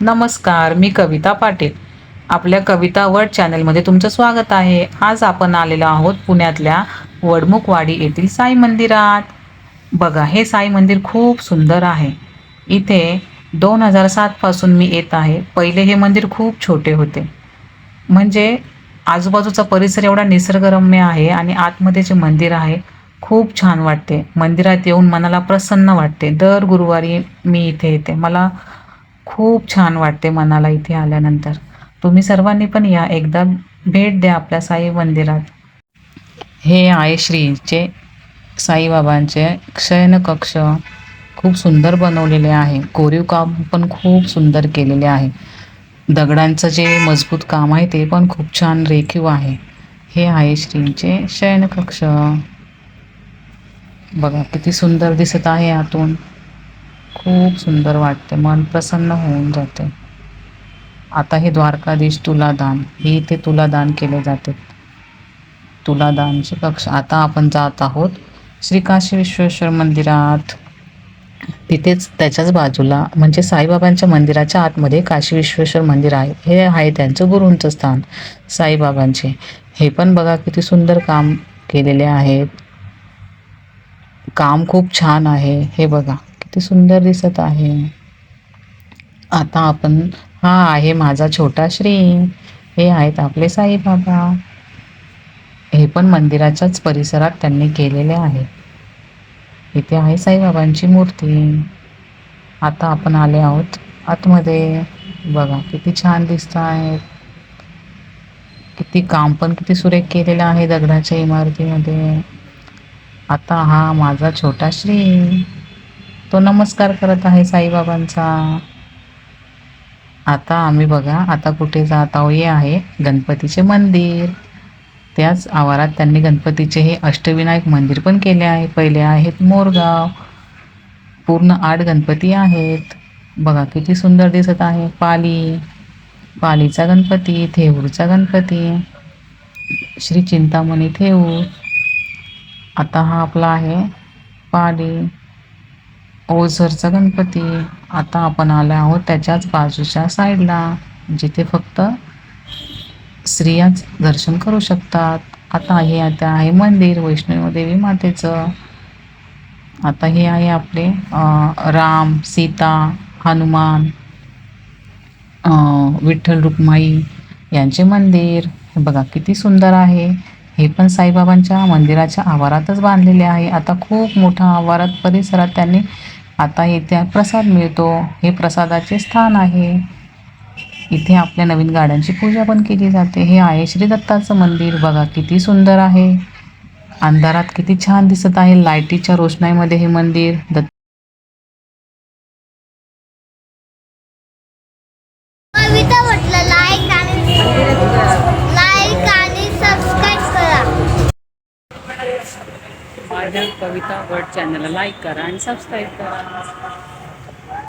नमस्कार, मी कविता पाटील. आपल्या कविता वर्ड चॅनलमध्ये तुमचं स्वागत आहे. आज आपण आलेलो आहोत पुण्यातल्या वडमुखवाडी येथील साई मंदिरात. बघा, हे साई मंदिर खूप सुंदर आहे. इथे 2007 पासून मी येत आहे. पहिले हे मंदिर खूप छोटे होते. म्हणजे आजूबाजूचा परिसर एवढा निसर्गरम्य आहे आणि आतमध्ये जे मंदिर आहे खूप छान वाटते. मंदिरात येऊन मनाला प्रसन्न वाटते. दर गुरुवारी मी इथे येते. मला खूप छान वाटते मनाला इथे आल्यानंतर. तुम्ही सर्वांनी पण या, एकदा भेट द्या आपल्या साई मंदिरात. हे आहे श्रीचे साईबाबांचे शयन कक्ष. खूप सुंदर बनवलेले आहे. कोरीव काम पण खूप सुंदर केलेले आहे. दगडांचं जे मजबूत काम आहे ते पण खूप छान रेखीव आहे. हे आहे श्रींचे शयन कक्ष. बघा किती सुंदर दिसत आहे आतून. खूप सुंदर वाटते, मन प्रसन्न होऊन जाते. आता हे द्वारकाधीश तुलादान, हे इथे तुलादान केले जाते. तुलादानचे कक्ष. आता आपण जात आहोत श्री काशी विश्वेश्वर मंदिरात. तिथेच त्याच्याच बाजूला म्हणजे साईबाबांच्या मंदिराच्या आतमध्ये काशी विश्वेश्वर मंदिर आहे. हे आहे त्यांचं गुरूंचं स्थान साईबाबांचे. हे पण बघा किती सुंदर काम केलेले आहेत. काम खूप छान आहे. हे बघा किती सुंदर दिसत आहे. आता आपण, हा आहे माझा छोटा श्री. हे आहेत आपले साईबाबा. हे पण मंदिराच्याच परिसरात त्यांनी केलेले आहे. इथे आहे साईबाबांची मूर्ती. आता आपण आले आहोत आतमध्ये. बघा किती छान दिसत आहे. किती काम पण किती सुरेख केलेलं आहे दगडाच्या इमारतीमध्ये. आता हा माझा छोटा श्री, तो नमस्कार करत आहे साईबाबांचा. आता आम्ही बघा आता कुठे जात आहोत. हे आहे गणपतीचे मंदिर. त्याच आवारात त्यांनी गणपतीचे हे अष्टविनायक मंदिर पण केले आहे. पहिले आहेत मोरगाव. पूर्ण 8 गणपती आहेत. बघा किती सुंदर दिसत आहे. पालीचा गणपती, थेऊरचा गणपती, श्री चिंतामणी थेऊर. आता हा आपला आहे पाली ओझरचा गणपती. आता आपण आलो आहोत त्याच्याच बाजूच्या साईडला, जिथे फक्त स्त्रियाच दर्शन करू शकतात. आता आहे मंदिर वैष्णवी देवी मातेचं. आता हे आहे आपले राम, सीता, हनुमान, विठ्ठल रुक्माई यांचे मंदिर. हे बघा किती सुंदर आहे. हे पण साईबाबांच्या मंदिराच्या आवारातच बांधलेले आहे. आता खूप मोठा आवारात परिसरात त्यांनी, आता इथे प्रसाद मिळतो. हे प्रसादाचे स्थान आहे. इथे आपल्या नवीन गाड्यांची पूजा पण केली जाते. हे आहे श्री दत्ताचं मंदिर. बघा किती सुंदर आहे. अंधारात किती छान दिसत आहे. लाईटीच्या रोषणाईमध्ये हे मंदिर कविता म्हटलं लाईक आणि सबस्क्राईब करा. माझ्या कविता वर्ड चॅनलला लाईक करा आणि सबस्क्राईब करा.